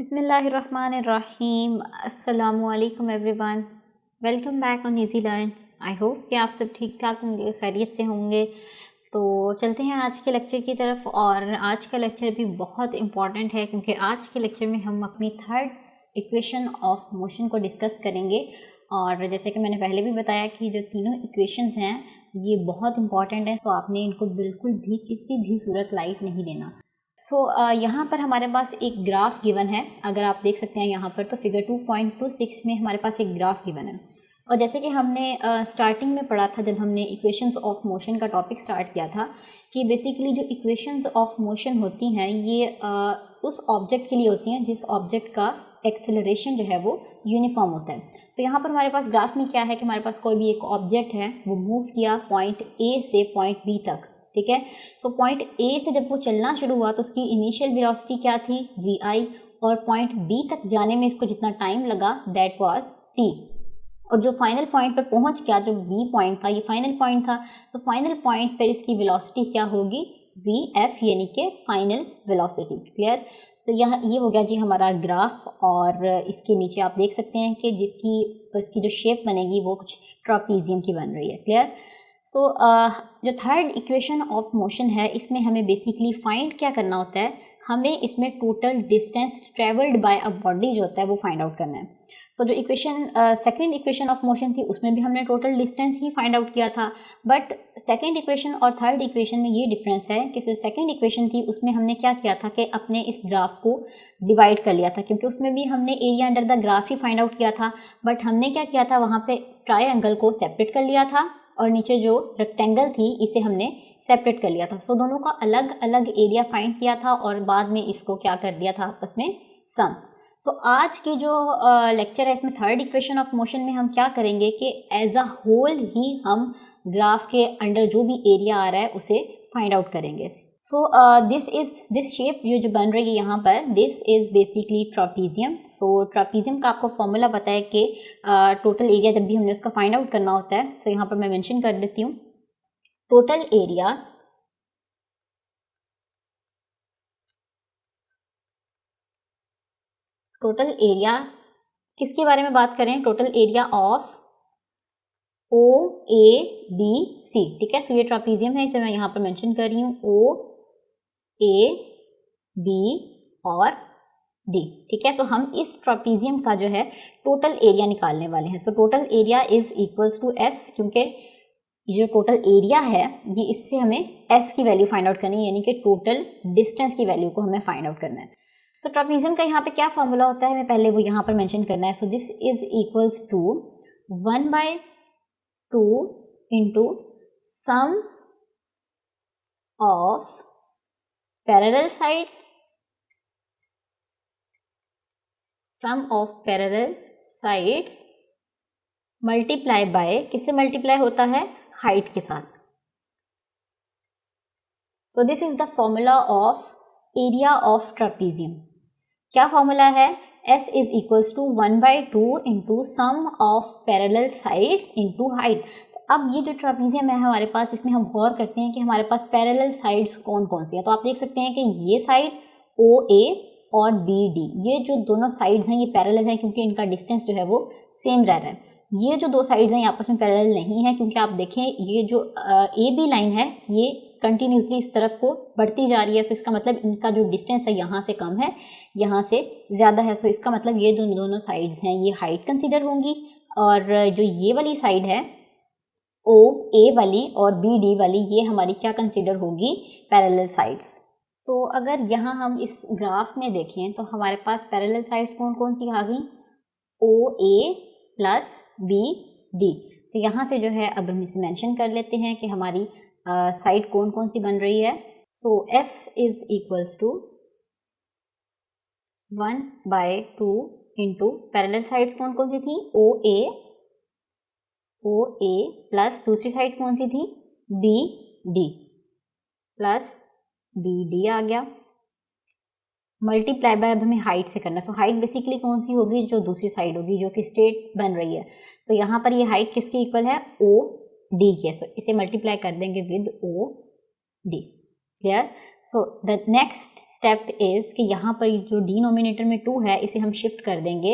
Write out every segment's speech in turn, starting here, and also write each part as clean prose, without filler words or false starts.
बिस्मिल्लाहिर्रहमानिर्रहीम। अस्सलामुअलैकुम everyone, welcome back on easy learn. I hope कि आप सब ठीक ठाक होंगे, खैरियत से होंगे। तो चलते हैं आज के लेक्चर की तरफ। और आज का लेक्चर भी बहुत इम्पॉर्टेंट है क्योंकि आज के लेक्चर में हम अपनी थर्ड इक्वेशन ऑफ मोशन को डिस्कस करेंगे। और जैसे कि मैंने पहले भी बताया कि जो तीनों इक्वेशंस हैं ये बहुत इंपॉर्टेंट है, तो आपने इनको बिल्कुल भी किसी भी सूरत लाइट नहीं देना। यहाँ पर हमारे पास एक ग्राफ गिवन है, अगर आप देख सकते हैं यहाँ पर, तो फिगर 2.26 में हमारे पास एक ग्राफ गिवन है। और जैसे कि हमने स्टार्टिंग में पढ़ा था, जब हमने इक्वेशंस ऑफ मोशन का टॉपिक स्टार्ट किया था, कि बेसिकली जो इक्वेशंस ऑफ मोशन होती हैं ये उस ऑब्जेक्ट के लिए होती हैं जिस ऑब्जेक्ट का एक्सेलरेशन जो है वो यूनिफॉर्म होता है। तो यहाँ पर हमारे पास ग्राफ में क्या है कि हमारे पास कोई भी एक ऑब्जेक्ट है, वो मूव किया पॉइंट ए से पॉइंट बी तक, ठीक है। सो पॉइंट ए से जब वो चलना शुरू हुआ तो उसकी इनिशियल वेलोसिटी क्या थी, vi, और पॉइंट बी तक जाने में इसको जितना टाइम लगा दैट वाज t। और जो फाइनल पॉइंट पर पहुंच गया, जो बी पॉइंट था, ये फाइनल पॉइंट था, सो फाइनल पॉइंट पर इसकी वेलोसिटी क्या होगी, vf, यानी कि फाइनल वेलोसिटी। क्लियर। तो ये हो गया जी हमारा ग्राफ। और इसके नीचे आप देख सकते हैं कि इसकी जो शेप बनेगी वो कुछ ट्रापीजियम की बन रही है। क्लियर। जो थर्ड इक्वेशन ऑफ मोशन है, इसमें हमें बेसिकली फाइंड क्या करना होता है, हमें इसमें total distance travelled by a body जो होता है वो फाइंड आउट करना है। जो equation second equation of motion थी उसमें भी हमने टोटल डिस्टेंस ही फाइंड आउट किया था, बट सेकंड इक्वेशन और थर्ड इक्वेशन में ये डिफरेंस है कि जो सेकंड इक्वेशन थी उसमें हमने क्या किया था कि अपने इस ग्राफ को डिवाइड कर लिया था, क्योंकि उसमें भी हमने area under the graph he find out किया था, बट हमने क्या किया था, वहाँ पे ट्रायंगल को सेपरेट कर लिया था और नीचे जो रेक्टेंगल थी इसे हमने सेपरेट कर लिया था। दोनों का अलग अलग एरिया फाइंड किया था और बाद में इसको क्या कर दिया था, आपस में सम। आज की जो लेक्चर है इसमें थर्ड इक्वेशन ऑफ मोशन में हम क्या करेंगे कि एज अ होल ही हम ग्राफ के अंडर जो भी एरिया आ रहा है उसे फाइंड आउट करेंगे। दिस शेप जो बन रही है यहाँ पर, दिस इज बेसिकली ट्रापीजियम। ट्रापीजियम का आपको फॉर्मूला पता है कि टोटल एरिया जब भी हमने उसका फाइंड आउट करना होता है, यहाँ पर मैं मेंशन कर देती हूँ, टोटल एरिया किसके बारे में बात करें, total area of O A B C, ठीक है। ये ट्रापीजियम है, इसे मैं यहाँ पर मेंशन कर रही हूँ, ओ ए बी और डी, ठीक है। हम इस ट्रापीजियम का जो है टोटल एरिया निकालने वाले हैं। Total area is equals to S, क्योंकि ये जो टोटल एरिया है ये इससे हमें एस की वैल्यू फाइंड आउट करनी है, यानी कि टोटल डिस्टेंस की वैल्यू को हमें फाइंड आउट करना है। ट्रापीजियम का यहाँ पे क्या फॉर्मूला होता है, हमें पहले वो यहाँ पर मेंशन करना है। This is equals to 1/2 into sum of parallel sides, multiply by, किससे मल्टीप्लाई होता है, हाइट के साथ। This is the formula of area of trapezium. क्या फॉर्मूला है, S is equals to 1/2 into sum of parallel sides into height. अब ये जो ट्रापीजियम है हमारे पास, इसमें हम गौर करते हैं कि हमारे पास पैरेलल साइड्स कौन कौन सी है। तो आप देख सकते हैं कि ये साइड OA और BD, ये जो दोनों साइड्स हैं ये पैरेलल हैं क्योंकि इनका डिस्टेंस जो है वो सेम रह रहा है। ये जो दो साइड्स हैं ये आपस में पैरेलल नहीं है, क्योंकि आप देखें ये जो AB लाइन है ये कंटिन्यूसली इस तरफ को बढ़ती जा रही है। इसका मतलब इनका जो डिस्टेंस है यहाँ से कम है, यहाँ से ज़्यादा है। इसका मतलब ये दोनों साइड्स हैं ये हाइट कंसीडर होंगी, और जो ये वाली साइड है OA वाली और BD वाली, ये हमारी क्या कंसीडर होगी, पैरेलल साइड्स। तो अगर यहाँ हम इस ग्राफ में देखें तो हमारे पास पैरेलल साइड्स कौन कौन सी आ गई, OA प्लस BD। यहाँ से जो है अब हम इसे मेंशन कर लेते हैं कि हमारी साइड कौन कौन सी बन रही है। S is equals to 1/2 into parallel sides कौन कौन सी थी, OA प्लस दूसरी साइड कौन सी थी, BD प्लस BD आ गया, मल्टीप्लाई बाय, अब हमें हाइट से करना है। हाइट बेसिकली कौन सी होगी, जो दूसरी साइड होगी जो कि स्ट्रेट बन रही है। यहाँ पर ये हाइट किसके इक्वल है, OD के। इसे मल्टीप्लाई कर देंगे with OD। Clear. The next step is कि यहाँ पर जो डिनोमिनेटर में 2 है इसे हम शिफ्ट कर देंगे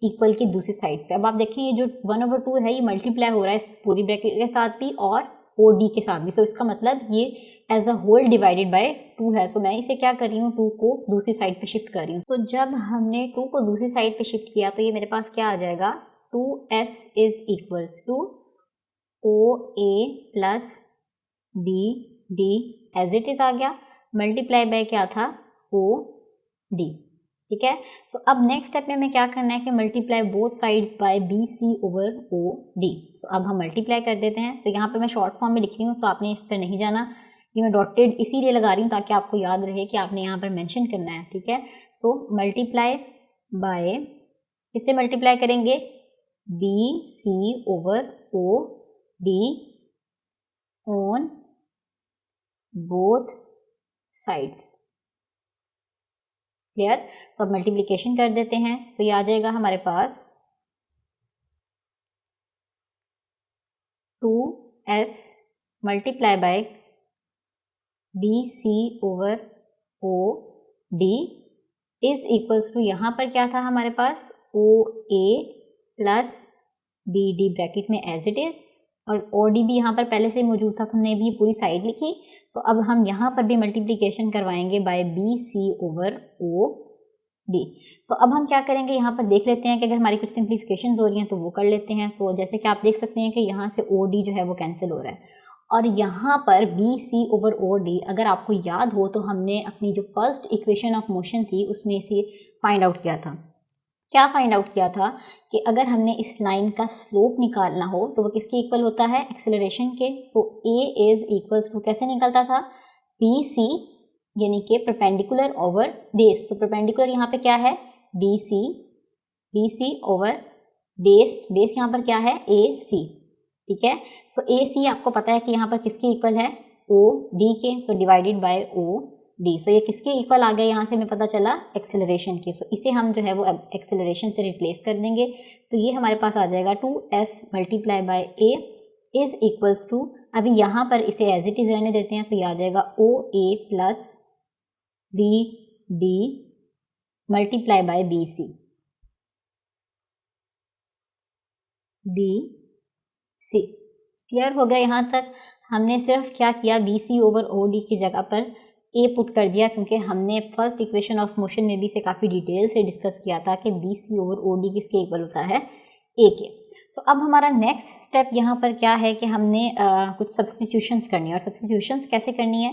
इक्वल की दूसरी साइड पे। अब आप देखें ये जो 1/2 है ये मल्टीप्लाई हो रहा है इस पूरी ब्रैकेट के साथ भी और OD के साथ भी। सो इसका मतलब ये as a whole divided by 2 है। सो मैं इसे क्या कर रही हूँ, 2 को दूसरी साइड पे शिफ्ट कर रही हूँ। तो जब हमने 2 को दूसरी साइड पे शिफ्ट किया तो ये मेरे पास क्या आ जाएगा, 2s is equals to OA plus BD as it is आ गया, मल्टीप्लाई बाय क्या था, OD। ठीक है। सो अब नेक्स्ट स्टेप में हमें क्या करना है कि multiply both sides by BC over OD। सो अब हम मल्टीप्लाई कर देते हैं। तो यहाँ पे मैं शॉर्ट फॉर्म में लिख रही हूँ, सो आपने इस पर नहीं जाना, ये मैं डॉटेड इसीलिए लगा रही हूँ ताकि आपको याद रहे कि आपने यहाँ पर मेंशन करना है। ठीक है। सो मल्टीप्लाई बाय, किससे मल्टीप्लाई करेंगे, BC over OD on both sides. Clear. So अब मल्टीप्लिकेशन कर देते हैं। सो ये आ जाएगा हमारे पास 2s multiply by BC over OD is equals to, यहाँ पर क्या था हमारे पास, OA प्लस BD ब्रैकेट में एज इट इज, और OD भी यहाँ पर पहले से मौजूद था, हमने भी पूरी साइड लिखी। सो अब हम यहाँ पर भी मल्टीप्लिकेशन करवाएंगे बाय BC ओवर OD। सो अब हम क्या करेंगे, यहाँ पर देख लेते हैं कि अगर हमारी कुछ सिंप्लीफिकेशन हो रही हैं तो वो कर लेते हैं। सो जैसे कि आप देख सकते हैं कि यहाँ से OD जो है वो कैंसिल हो रहा है, और यहाँ पर BC ओवर OD अगर आपको याद हो तो हमने अपनी जो फर्स्ट इक्वेशन ऑफ मोशन थी उसमें से फाइंड आउट किया था। क्या फाइंड आउट किया था कि अगर हमने इस लाइन का स्लोप निकालना हो तो वो किसके इक्वल होता है, एक्सेलरेशन के। सो A इज इक्वल्स टू कैसे निकलता था, BC यानी कि परपेंडिकुलर ओवर बेस। तो परपेंडिकुलर यहाँ पे क्या है, BC ओवर बेस, बेस यहाँ पर क्या है, AC। ठीक है। सो AC आपको पता है कि यहाँ पर किसके इक्वल है, OD के। So divided by OD। सो ये किसके इक्वल आ गया, यहाँ से हमें पता चला एक्सेलरेशन के। सो इसे हम जो है वो एक्सेलरेशन से रिप्लेस कर देंगे। तो ये हमारे पास आ जाएगा 2s multiply by A is equals to, अभी यहाँ पर इसे एज इट इज रहने देते हैं। सो ये आ जाएगा OA plus BD multiply by BC। Clear हो गया। यहाँ तक हमने सिर्फ क्या किया, BC ओवर OD की जगह पर A पुट कर दिया, क्योंकि हमने फर्स्ट इक्वेशन ऑफ मोशन में भी इसे काफ़ी डिटेल से डिस्कस किया था कि BC ओवर OD किसके इक्वल होता है, A के। तो अब हमारा नेक्स्ट स्टेप यहाँ पर क्या है कि हमने कुछ सब्स्टिट्यूशंस करनी है। और सब्स्टिट्यूशंस कैसे करनी है,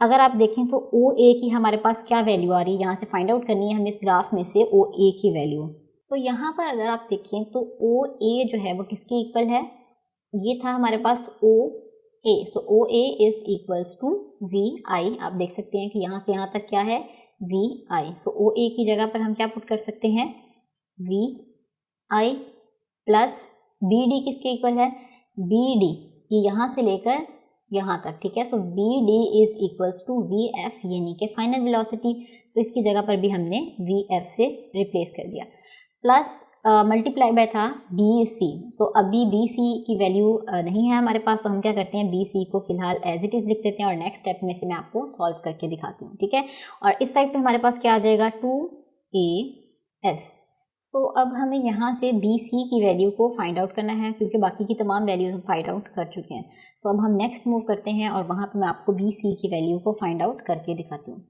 अगर आप देखें तो OA की हमारे पास क्या वैल्यू आ रही है, यहाँ से फाइंड आउट करनी है हमें इस ग्राफ में से OA की वैल्यू। तो यहाँ पर अगर आप देखें तो OA जो है वो किसके इक्वल है, ये था हमारे पास OA। So OA is equals to VI। आप देख सकते हैं कि यहाँ से यहाँ तक क्या है, VI। सो OA की जगह पर हम क्या पुट कर सकते हैं, VI प्लस BD किसके इक्वल है, BD ये यहाँ से लेकर यहाँ तक। ठीक है। So BD is equals to VF यानी कि फाइनल वेलोसिटी। तो इसकी जगह पर भी हमने VF से रिप्लेस कर दिया, प्लस मल्टीप्लाई बाय था BC। सो अभी BC की वैल्यू नहीं है हमारे पास, तो हम क्या करते हैं, BC को फिलहाल एज इट इज़ लिख देते हैं और नेक्स्ट स्टेप में से मैं आपको सॉल्व करके दिखाती हूँ। ठीक है। और इस साइड पे हमारे पास क्या आ जाएगा, 2AS। सो अब हमें यहाँ से BC की वैल्यू को फाइंड आउट करना है, क्योंकि बाकी की तमाम वैल्यूज हम फाइंड आउट कर चुके हैं। सो अब हम नेक्स्ट मूव करते हैं और वहाँ पर मैं आपको BC की वैल्यू को फाइंड आउट करके दिखाती हूँ।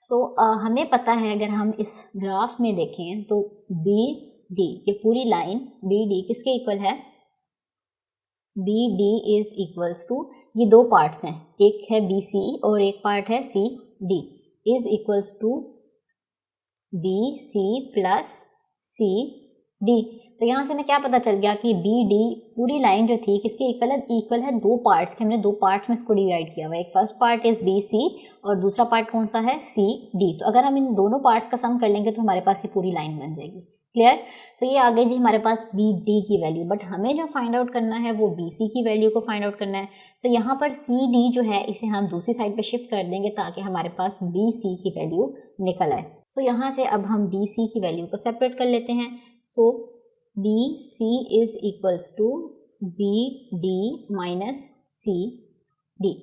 सो हमें पता है, अगर हम इस ग्राफ में देखें तो BD ये पूरी लाइन BD किसके इक्वल है, BD इज इक्वल्स टू, ये दो पार्ट्स हैं, एक है BC और एक पार्ट है CD, is equals to BC plus CD। तो यहाँ से हमें क्या पता चल गया कि BD पूरी लाइन जो थी किसके इक्वल है दो पार्ट्स के। हमने दो पार्ट्स में इसको डिवाइड किया हुआ है, एक फर्स्ट पार्ट इज BC और दूसरा पार्ट कौन सा है, CD। तो अगर हम इन दोनों पार्ट्स का सम कर लेंगे तो हमारे पास ये पूरी लाइन बन जाएगी। क्लियर। तो ये आ गई जी हमारे पास BD की वैल्यू, बट हमें जो फाइंड आउट करना है वो BC की वैल्यू को फाइंड आउट करना है। तो यहाँ पर CD जो है इसे हम दूसरी साइड पे शिफ्ट कर देंगे ताकि हमारे पास BC की वैल्यू निकल आए। तो यहाँ से अब हम BC की वैल्यू को सेपरेट कर लेते हैं। So BC is equals to BD minus CD।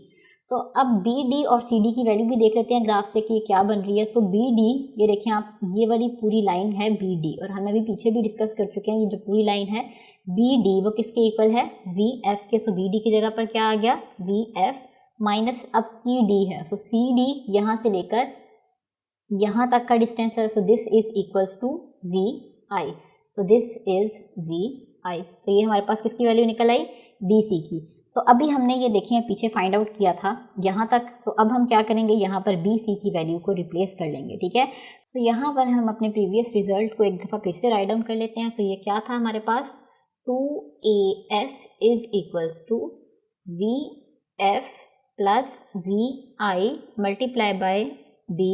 तो अब बी डी और सी डी की वैल्यू भी देख लेते हैं ग्राफ से कि ये क्या बन रही है। सो बी डी, ये देखिए आप, ये वाली पूरी लाइन है बी डी, और हम अभी पीछे भी डिस्कस कर चुके हैं ये जो पूरी लाइन है बी डी वो किसके इक्वल है, वी एफ के। सो बी डी की जगह पर क्या आ गया, वी एफ माइनस अब सी डी है। सो सी डी यहाँ से लेकर यहाँ तक का डिस्टेंस है। So this is equals to V I. So this is V I. तो ये हमारे पास किसकी वैल्यू निकल आई, डी सी की। तो अभी हमने ये देखिए पीछे फाइंड आउट किया था यहाँ तक। सो अब हम क्या करेंगे, यहाँ पर बी सी की वैल्यू को रिप्लेस कर लेंगे, ठीक है। सो यहाँ पर हम अपने प्रीवियस रिजल्ट को एक दफ़ा फिर से राइट डाउन कर लेते हैं। सो ये क्या था हमारे पास, 2AS is equals to v F plus we I multiply by B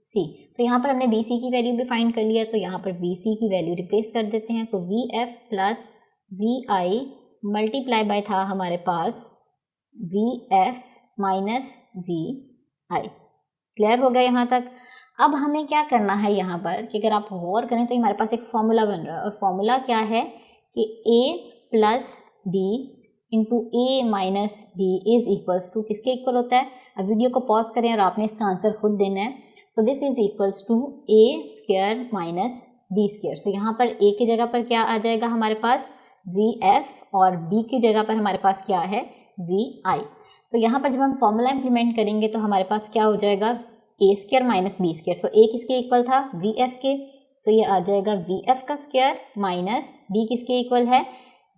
C. तो यहाँ पर हमने बी सी की वैल्यू भी फाइंड कर लिया, तो यहाँ पर बी सी की वैल्यू रिप्लेस कर देते हैं। So V F plus we I multiply by था हमारे पास V F minus we I. Clear हो गया यहाँ तक। अब हमें क्या करना है यहाँ पर कि अगर आप गौर करें तो हमारे पास एक फॉर्मूला बन रहा है, और फॉर्मूला क्या है कि a plus b into a minus b is equals to किसके इक्वल होता है। अब वीडियो को पॉज करें और आपने इसका आंसर खुद देना है। So this is equals to A square minus B square. So यहाँ पर a की जगह पर क्या आ जाएगा हमारे पास, वी एफ, और b की जगह पर हमारे पास क्या है, वी आई। तो यहाँ पर जब हम फॉर्मूला इंप्लीमेंट करेंगे तो हमारे पास क्या हो जाएगा, ए स्क्वायर माइनस बी स्क्वायर। सो ए किसके इक्वल था, वी एफ के, तो ये आ जाएगा वी एफ का स्क्वायर माइनस बी किसके इक्वल है,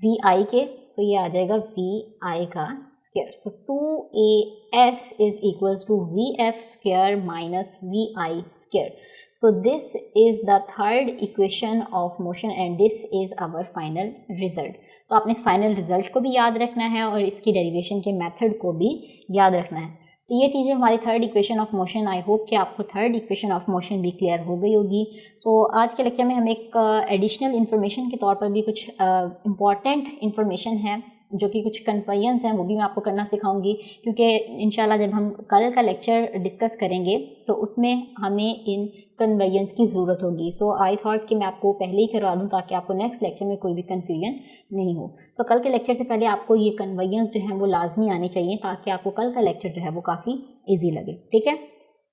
वी आई के, तो ये आ जाएगा वी आई का square. So 2AS is equals to v f square minus we i square. So this is the third equation of motion and this is our final result. तो आपने इस final result को भी याद रखना है और इसकी डेरिवेशन के मेथड को भी याद रखना है। तो ये चीज़ें हमारी third equation of motion. I hope कि आपको थर्ड इक्वेशन ऑफ मोशन भी क्लियर हो गई होगी। सो आज के लेक्चर में हम एक एडिशनल इन्फॉर्मेशन के तौर पर भी कुछ इम्पॉर्टेंट इन्फॉर्मेशन है जो कि कुछ कन्वर्जन्स हैं वो भी मैं आपको करना सिखाऊंगी, क्योंकि इंशाल्लाह जब हम कल का लेक्चर डिस्कस करेंगे तो उसमें हमें इन कन्वर्जन्स की ज़रूरत होगी। सो आई थॉट कि मैं आपको पहले ही करवा दूं ताकि आपको नेक्स्ट लेक्चर में कोई भी कन्फ्यूजन नहीं हो। सो कल के लेक्चर से पहले आपको ये कन्वर्जन्स जो हैं वो लाजमी आने चाहिए ताकि आपको कल का लेक्चर जो है वो काफ़ी ईजी लगे, ठीक है।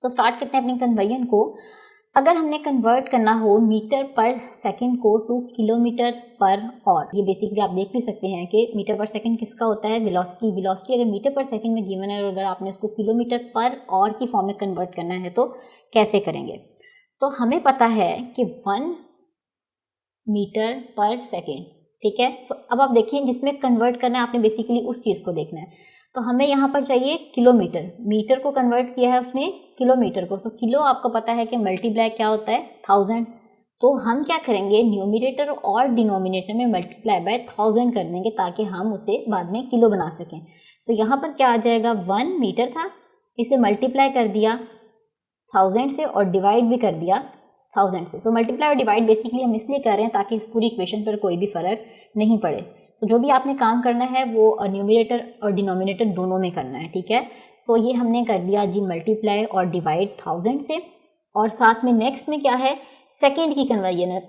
तो स्टार्ट करते हैं अपनी कन्वर्जन को। अगर हमने कन्वर्ट करना हो मीटर पर सेकंड को टू किलोमीटर पर और, ये बेसिकली आप देख भी सकते हैं कि मीटर पर सेकंड किसका होता है, वेलोसिटी। वेलोसिटी अगर मीटर पर सेकंड में गिवन है और अगर आपने उसको किलोमीटर पर और की फॉर्म में कन्वर्ट करना है तो कैसे करेंगे। तो हमें पता है कि 1 मीटर पर सेकेंड, ठीक है। सो अब आप देखिए जिसमें कन्वर्ट करना है आपने बेसिकली उस चीज़ को देखना है। तो हमें यहाँ पर चाहिए किलोमीटर, मीटर को कन्वर्ट किया है उसने किलोमीटर को। सो किलो आपको पता है कि मल्टीप्लाई क्या होता है 1000। तो हम क्या करेंगे, न्यूमिनेटर और डिनोमिनेटर में मल्टीप्लाई बाय 1000 कर देंगे ताकि हम उसे बाद में किलो बना सकें। सो यहाँ पर क्या आ जाएगा, 1 मीटर था, इसे मल्टीप्लाई कर दिया 1000 से और डिवाइड भी कर दिया 1000 से। सो मल्टीप्लाई और डिवाइड बेसिकली हम इसलिए कर रहे हैं ताकि इस पूरी इक्वेशन पर कोई भी फ़र्क नहीं पड़े। सो जो भी आपने काम करना है वो न्यूमिनेटर और डिनोमिनेटर दोनों में करना है, ठीक है। सो ये हमने कर दिया जी मल्टीप्लाई और डिवाइड 1000 से, और साथ में नेक्स्ट में क्या है, सेकेंड की कन्वर्जन है।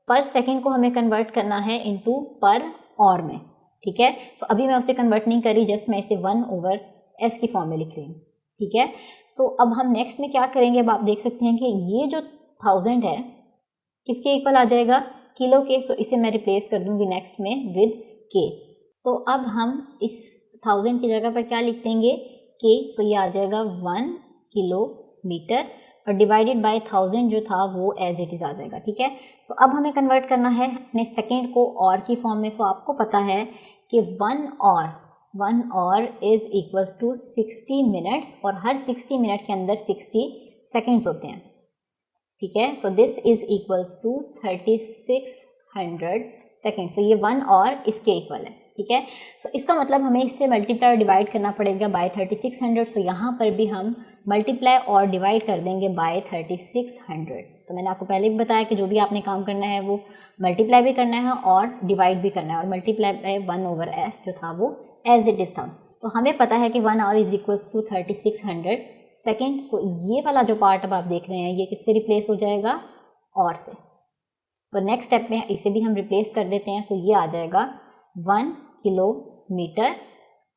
पर सेकेंड को हमें कन्वर्ट करना है इनटू पर और में, ठीक है। सो अभी मैं उसे कन्वर्ट नहीं करी, जस्ट मैं इसे 1/s की फॉर्म में लिख रही हूँ, ठीक है। सो अब हम नेक्स्ट में क्या करेंगे, अब आप देख सकते हैं कि ये जो 1000 है किसके इक्वल आ जाएगा, किलो के। सो इसे मैं रिप्लेस कर दूंगी नेक्स्ट में विद के। तो अब हम इस 1000 की जगह पर क्या लिख देंगे, के। सो ये आ जाएगा 1 किलोमीटर और डिवाइडेड बाय 1000 जो था वो एज इट इज़ आ जाएगा, ठीक है। सो अब हमें कन्वर्ट करना है अपने सेकेंड को और की फॉर्म में। सो आपको पता है कि 1 hour is equals to 60 minutes, और हर 60 मिनट के अंदर 60 सेकेंड्स होते हैं, ठीक है। So this is equals to 3600 second. So ये 1 और इसके इक्वल है, ठीक है। सो इसका मतलब हमें इससे मल्टीप्लाई और डिवाइड करना पड़ेगा बाय 3600। सो यहाँ पर भी हम मल्टीप्लाई और डिवाइड कर देंगे बाय 3600। तो मैंने आपको पहले भी बताया कि जो भी आपने काम करना है वो मल्टीप्लाई भी करना है और डिवाइड भी करना है, और मल्टीप्लाई बाय 1/s जो था वो एज इट इज़ था। तो हमें पता है कि 1 hour is equals to 3600 second. So ये वाला जो पार्ट अब आप देख रहे हैं ये किससे रिप्लेस हो जाएगा, और से। तो नेक्स्ट स्टेप में इसे भी हम रिप्लेस कर देते हैं। सो ये आ जाएगा 1 किलोमीटर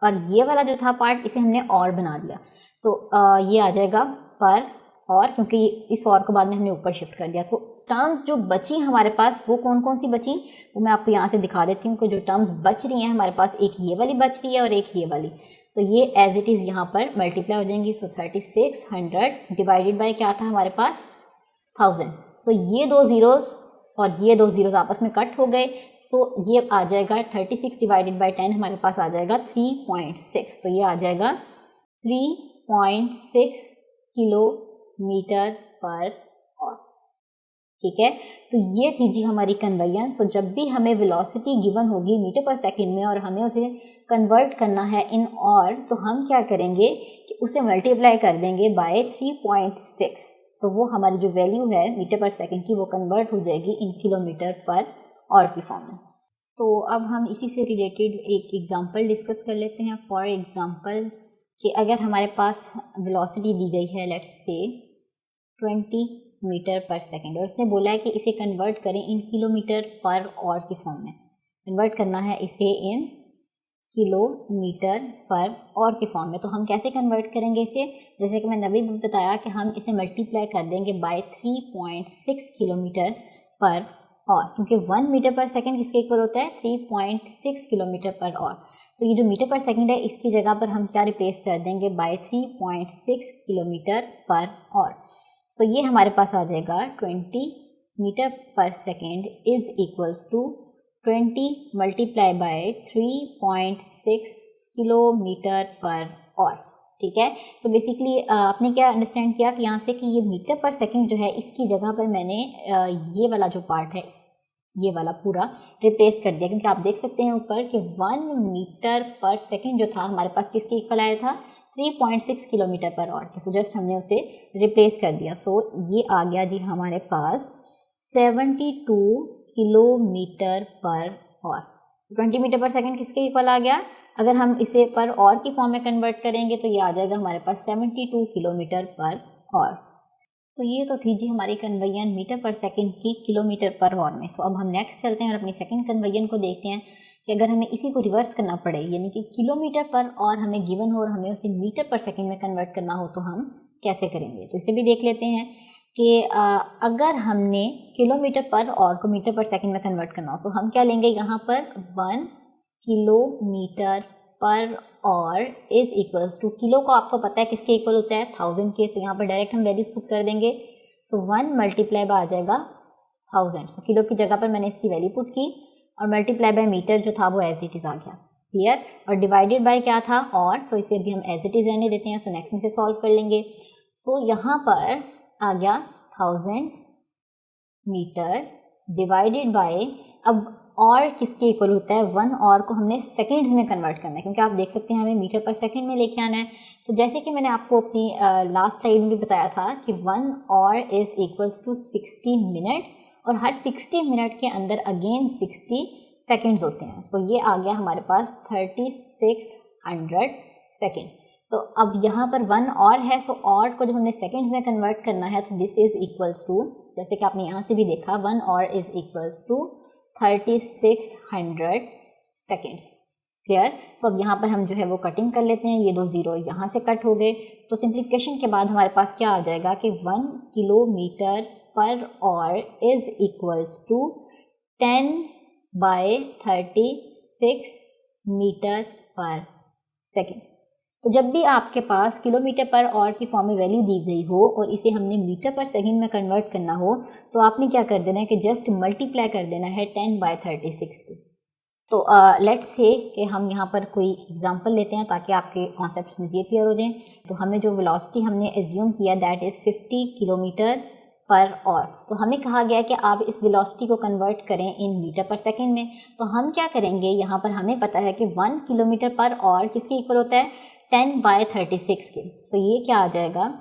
और ये वाला जो था पार्ट इसे हमने और बना दिया। ये आ जाएगा पर और, क्योंकि इस और को बाद में हमने ऊपर शिफ्ट कर दिया। टर्म्स जो बची हमारे पास वो कौन कौन सी बची वो मैं आपको यहाँ से दिखा देती हूँ कि जो टर्म्स बच रही हैं हमारे पास, एक ये वाली बच रही है और एक ये वाली। ये एज इट इज़ यहाँ पर मल्टीप्लाई हो जाएंगी। 3600 डिवाइडेड बाय क्या था हमारे पास 1000। ये दो ज़ीरोज़ और ये दो ज़ीरोज़ आपस में कट हो गए। ये आ जाएगा 36 डिवाइडेड बाय 10 हमारे पास आ जाएगा 3.6। तो ये आ जाएगा 3.6 किलोमीटर पर और। ठीक है, तो ये थी जी हमारी कन्वेयंस। जब भी हमें वेलोसिटी गिवन होगी मीटर पर सेकंड में और हमें उसे कन्वर्ट करना है इन और, तो हम क्या करेंगे कि उसे मल्टीप्लाई कर देंगे बाय 3.6। तो वो हमारी जो वैल्यू है मीटर पर सेकंड की वो कन्वर्ट हो जाएगी इन किलोमीटर पर और की फॉर्म में। तो अब हम इसी से रिलेटेड एक एग्जांपल डिस्कस कर लेते हैं। फॉर एग्जांपल कि अगर हमारे पास वेलोसिटी दी गई है लेट्स से 20 मीटर पर सेकंड और उसने बोला है कि इसे कन्वर्ट करें इन किलोमीटर पर और की फॉर्म में। कन्वर्ट करना है इसे इन किलोमीटर पर और की फॉर्म में। तो हम कैसे कन्वर्ट करेंगे इसे, जैसे कि मैंने अभी बताया कि हम इसे मल्टीप्लाई कर देंगे बाय 3.6 किलोमीटर पर और, क्योंकि 1 मीटर पर सेकंड किसके इक्वल होता है 3.6 किलोमीटर पर और। तो ये जो मीटर पर सेकंड है इसकी जगह पर हम क्या रिप्लेस कर देंगे बाय 3.6 किलोमीटर पर और। ये हमारे पास आ जाएगा 20 metre per second is equals to 20 multiply by 3.6 kilometre per hour. ठीक है, तो बेसिकली आपने क्या अंडरस्टैंड किया कि यहाँ से कि ये मीटर पर सेकेंड जो है इसकी जगह पर मैंने ये वाला जो पार्ट है ये वाला पूरा रिप्लेस कर दिया, क्योंकि आप देख सकते हैं ऊपर कि 1 मीटर पर सेकेंड जो था हमारे पास किसके इक्वल आया था 3.6 किलोमीटर पर और के। जस्ट हमने उसे रिप्लेस कर दिया। ये आ गया जी हमारे पास 72 किलोमीटर पर और। 20 मीटर पर सेकेंड किसके इक्वल आ गया, अगर हम इसे पर और की फॉर्म में कन्वर्ट करेंगे तो ये आ जाएगा हमारे पास 72 किलोमीटर पर और। तो ये तो थी जी हमारी कन्वेयन मीटर पर सेकंड की किलोमीटर पर और में। अब हम नेक्स्ट चलते हैं और अपनी सेकंड कन्वेयन को देखते हैं कि अगर हमें इसी को रिवर्स करना पड़े, यानी कि किलोमीटर पर और हमें गिवन हो और हमें उसे मीटर पर सेकंड में कन्वर्ट करना हो तो हम कैसे करेंगे। तो इसे भी देख लेते हैं कि अगर हमने किलोमीटर पर और को मीटर पर सेकंड में कन्वर्ट करना हो तो हम क्या लेंगे, यहाँ पर 1 kilometre per hour is equals to, kilo को आपको पता है किसके इक्वल होता है 1000 के। यहाँ पर डायरेक्ट हम वैल्यूज पुट कर देंगे। 1 मल्टीप्लाई बाय आ जाएगा 1000। किलो की जगह पर मैंने इसकी वैल्यू पुट की और मल्टीप्लाई बाय मीटर जो था वो एज इट इज़ आ गया। क्लियर, और डिवाइडेड बाय क्या था और, इसे भी हम एज इट इज़ रहने देते हैं। नेक्स्ट में से सॉल्व कर लेंगे। यहाँ पर आ गया 1000 मीटर डिवाइडेड बाय, अब और किसके इक्वल होता है 1 और को हमने सेकंड्स में कन्वर्ट करना है, क्योंकि आप देख सकते हैं हमें मीटर पर सेकंड में लेके आना है। जैसे कि मैंने आपको अपनी लास्ट स्लाइड में भी बताया था कि 1 hour is equals to 60 minutes और हर 60 मिनट के अंदर अगेन 60 सेकंड्स होते हैं। ये आ गया हमारे पास 3600 सेकेंड। अब यहाँ पर 1 और है, और को जब हमने सेकंड्स में कन्वर्ट करना है तो दिस इज इक्वल्स टू, जैसे कि आपने यहाँ से भी देखा 1 hour is equals to 3600 seconds. Clear, अब यहाँ पर हम जो है वो कटिंग कर लेते हैं। ये दो जीरो यहाँ से कट हो गए, तो सिंप्लीफिकेशन के बाद हमारे पास क्या आ जाएगा कि 1 kilometre per hour is equals to 10 by 36 metre per second. तो जब भी आपके पास किलोमीटर पर और की फॉर्म में वैल्यू दी गई हो और इसे हमने मीटर पर सेकंड में कन्वर्ट करना हो तो आपने क्या कर देना है कि जस्ट मल्टीप्लाई कर देना है 10 बाय 36 को। तो लेट्स से कि हम यहाँ पर कोई एग्जांपल लेते हैं ताकि आपके कॉन्सेप्ट में ये क्लियर हो जाए। तो हमें जो वेलोसिटी हमने एज्यूम किया दैट इज़ 50 किलोमीटर पर और, तो हमें कहा गया कि आप इस वेलोसिटी को कन्वर्ट करें इन मीटर पर सेकेंड में। तो हम क्या करेंगे, यहाँ पर हमें पता है कि 1 किलोमीटर पर और किसके इक्वल होता है 10 बाय 36 के। ये क्या आ जाएगा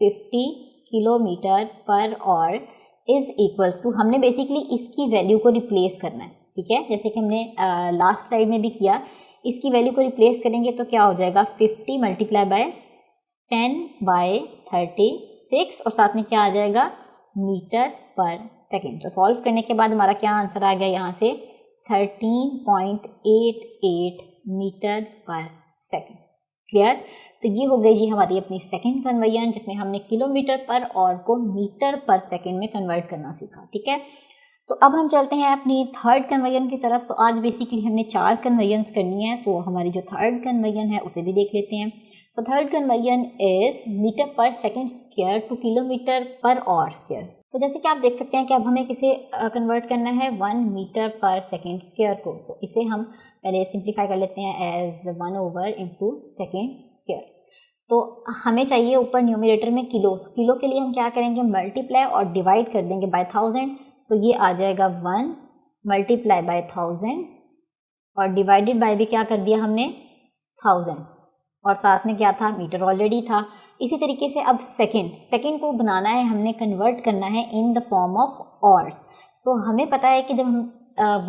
50 kilometre per hour is equals to, हमने बेसिकली इसकी वैल्यू को रिप्लेस करना है। ठीक है, जैसे कि हमने लास्ट स्लाइड में भी किया, इसकी वैल्यू को रिप्लेस करेंगे तो क्या हो जाएगा 50 मल्टीप्लाई बाय 10 बाय 36 और साथ में क्या आ जाएगा मीटर पर सेकेंड। तो सॉल्व करने के बाद हमारा क्या आंसर आ गया यहाँ से 13.88 मीटर पर सेकेंड। क्लियर? तो ये हो गई जी हमारी अपनी सेकेंड कन्वर्जन, जिसमें हमने किलोमीटर पर और को मीटर पर सेकेंड में कन्वर्ट करना सीखा। ठीक है, तो अब हम चलते हैं अपनी थर्ड कन्वर्जन की तरफ। तो आज बेसिकली हमने 4 कन्वर्जन्स करनी है, तो हमारी जो थर्ड कन्वर्जन है उसे भी देख लेते हैं। तो third conversion is metre per second square two kilometre per hour square. तो जैसे कि आप देख सकते हैं कि अब हमें किसे कन्वर्ट करना है 1 मीटर पर सेकेंड स्क्वायर को। तो इसे हम पहले सिंप्लीफाई कर लेते हैं as 1 over into second square. तो हमें चाहिए ऊपर न्यूमरेटर में किलो। किलो के लिए हम क्या करेंगे, मल्टीप्लाई और डिवाइड कर देंगे बाय 1000। सो ये आ जाएगा 1 मल्टीप्लाई बाय 1000 और डिवाइडेड बाय भी क्या कर दिया हमने 1000, और साथ में क्या था, मीटर ऑलरेडी था। इसी तरीके से अब सेकेंड को बनाना है, हमने कन्वर्ट करना है इन द फॉर्म ऑफ ऑर्स। सो हमें पता है कि जब हम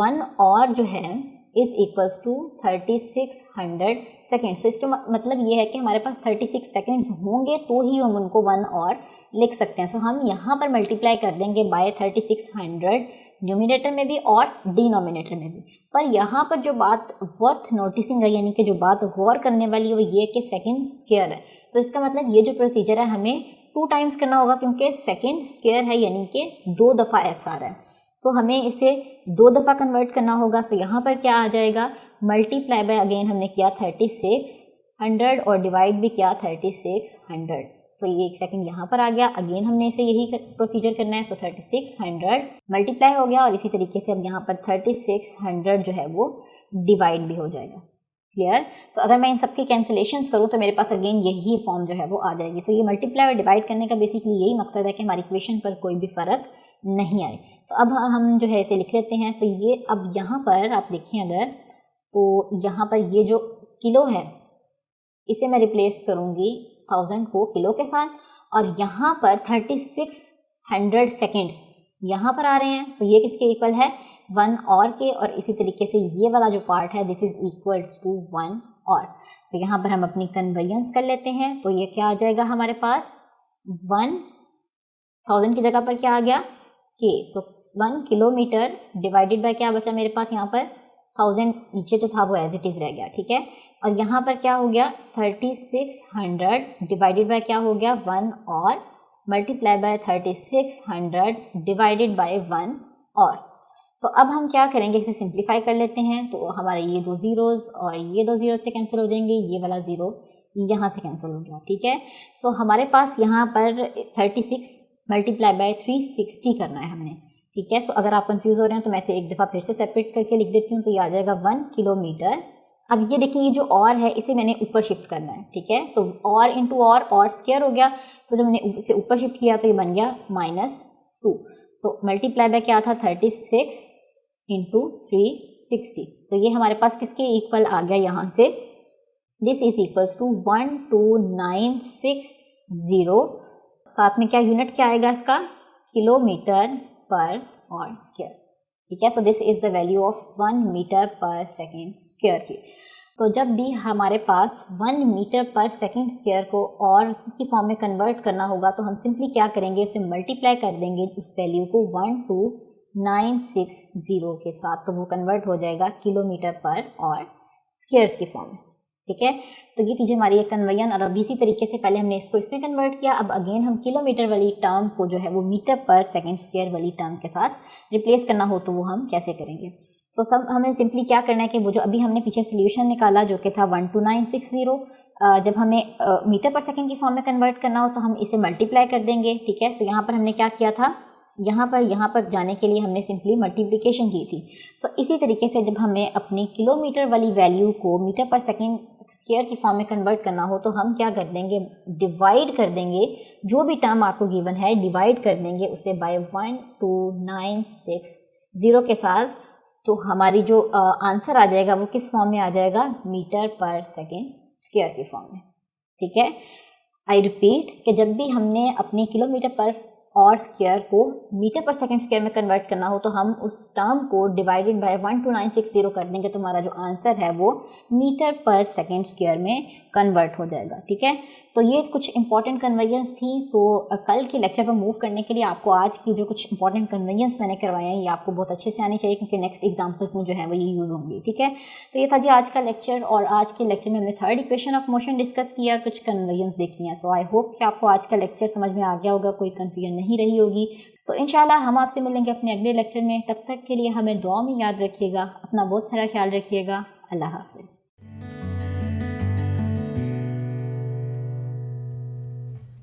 1 और जो है इज इक्वल्स टू 3600 सेकेंड। सो इसका मतलब ये है कि हमारे पास 36 सेकेंड्स होंगे तो ही हम उनको 1 और लिख सकते हैं। सो हम यहाँ पर मल्टीप्लाई कर देंगे बाय 3600 न्यूमिनेटर में भी और डिनोमिनेटर में भी। पर यहाँ पर जो बात वर्थ नोटिसिंग है, यानी कि जो बात गौर करने वाली है वो ये कि सेकेंड स्क्वायर है। सो इसका मतलब ये जो प्रोसीजर है हमें 2 टाइम्स करना होगा, क्योंकि सेकेंड स्क्वायर है यानी कि 2 दफ़ा ऐसा आ रहा है। सो हमें इसे 2 दफ़ा कन्वर्ट करना होगा। सो यहाँ पर क्या आ जाएगा, मल्टीप्लाई बाय अगेन हमने किया 3600 और डिवाइड भी किया 3600। तो ये 1 सेकेंड यहाँ पर आ गया। अगेन हमने इसे यही प्रोसीजर करना है। सो 3600 मल्टीप्लाई हो गया और इसी तरीके से अब यहाँ पर 3600 जो है वो डिवाइड भी हो जाएगा। क्लियर? सो अगर मैं इन सबकी कैंसिलेशंस करूँ तो मेरे पास अगेन यही फॉर्म जो है वो आ जाएगी। सो ये मल्टीप्लाई और डिवाइड करने का बेसिकली यही मकसद है कि हमारी इक्वेशन पर कोई भी फ़र्क नहीं आए। तो अब हम जो है इसे लिख लेते हैं। सो ये अब यहाँ पर आप देखें अगर, तो यहाँ पर ये जो किलो है इसे मैं रिप्लेस करूँगी 1000 को किलो के साथ, और यहाँ पर 3600 सेकेंड्स यहाँ पर आ रहे हैं। तो ये किसके इक्वल है, 1 और के, और इसी तरीके से ये वाला जो पार्ट है दिस इज इक्वल्स टू 1 और। तो यहाँ पर हम अपनी कन्वर्जेंस कर लेते हैं। तो ये क्या आ जाएगा हमारे पास, 1000 की जगह पर क्या आ गया के। सो 1 किलोमीटर डिवाइडेड बाय क्या बचा मेरे पास, यहाँ पर 1000 नीचे जो था वो एज इट इज़ रह गया। ठीक है, और यहाँ पर क्या हो गया 3600 डिवाइडेड बाय क्या हो गया 1 और मल्टीप्लाई बाय 3600 डिवाइडेड बाय 1 और। तो अब हम क्या करेंगे, इसे सिंप्लीफाई कर लेते हैं। तो हमारे ये 2 ज़ीरोज़ और ये 2 ज़ीरो से कैंसिल हो जाएंगे, ये वाला ज़ीरो यहाँ से कैंसिल हो गया। ठीक है, सो हमारे पास यहाँ पर 36 मल्टीप्लाई बाय 360 करना है हमने। ठीक है, सो अगर आप कंफ्यूज हो रहे हैं तो मैं इसे एक दफ़ा फिर से सेपरेट करके लिख देती हूँ। तो ये आ जाएगा 1 किलोमीटर। अब ये देखिए, ये जो और है इसे मैंने ऊपर शिफ्ट करना है। ठीक है, सो और इंटू और स्क्वायर हो गया। तो जब मैंने इसे ऊपर शिफ्ट किया तो ये बन गया -2। सो मल्टीप्लाई बाय क्या था 36 इंटू 360। सो ये हमारे पास किसके इक्वल आ गया यहाँ से, दिस इज इक्वल्स टू 12960। साथ में क्या यूनिट क्या आएगा इसका, किलोमीटर पर और स्क्वायर। ठीक है, so this is the value of 1 metre per second square की। तो जब भी हमारे पास 1 मीटर पर सेकेंड स्क्वायर को और की फॉर्म में कन्वर्ट करना होगा तो हम सिंपली क्या करेंगे, उसे मल्टीप्लाई कर देंगे उस वैल्यू को 12960 के साथ। तो वो कन्वर्ट हो जाएगा किलोमीटर पर और स्क्वायर्स की फॉर्म में। ठीक है, तो ये चीज़ हमारी एक कन्वर्जन। और अब इसी तरीके से पहले हमने इसको इसमें कन्वर्ट किया, अब अगेन हम किलोमीटर वाली टर्म को जो है वो मीटर पर सेकेंड स्क्वायर वाली टर्म के साथ रिप्लेस करना हो तो वो हम कैसे करेंगे। तो सब हमें सिंपली क्या करना है कि वो जो अभी हमने पीछे सोल्यूशन निकाला जो कि था 12960, जब हमें मीटर पर सेकेंड की फॉर्म में कन्वर्ट करना हो तो हम इसे मल्टीप्लाई कर देंगे। ठीक है, सो यहाँ पर हमने क्या किया था, यहाँ पर जाने के लिए हमने सिंपली मल्टीप्लिकेशन की थी। सो इसी तरीके से जब हमें अपनी किलोमीटर वाली वैल्यू को मीटर पर सेकेंड स्क्वायर की फॉर्म में कन्वर्ट करना हो तो हम क्या कर देंगे, डिवाइड कर देंगे जो भी टर्म आपको गिवन है, डिवाइड कर देंगे उसे बाय 12960 के साथ। तो हमारी जो आंसर आ जाएगा वो किस फॉर्म में आ जाएगा, मीटर पर सेकेंड स्क्वायर की फॉर्म में। ठीक है, आई रिपीट कि जब भी हमने अपनी किलोमीटर पर और स्क्वायर को मीटर पर सेकेंड स्क्वायर में कन्वर्ट करना हो तो हम उस टर्म को डिवाइडेड बाय 12960 कर देंगे तो हमारा जो आंसर है वो मीटर पर सेकेंड स्क्वायर में कन्वर्ट हो जाएगा। ठीक है, तो ये कुछ इंपॉर्टेंट कन्वेंस थी। सो कल के लेक्चर पर मूव करने के लिए आपको आज की जो कुछ इंपॉर्टेंट कन्वेंस मैंने करवाए हैं ये आपको बहुत अच्छे से आनी चाहिए, क्योंकि नेक्स्ट एग्जाम्पल्स में जो है वो ये यूज़ होंगी। ठीक है, तो ये था जी आज का लेक्चर, और आज के लेक्चर में हमने third equation of motion discuss किया, कुछ कन्वेंस देखी हैं। सो आई होप कि आपको आज का लेक्चर समझ में आ गया होगा, कोई कन्फ्यूजन नहीं रही होगी। तो इंशाल्लाह हम आपसे मिलेंगे अपने अगले लेक्चर में। तब तक के लिए हमें दुआ में याद रखिएगा, अपना बहुत सारा ख्याल रखिएगा। अल्लाह हाफिज़।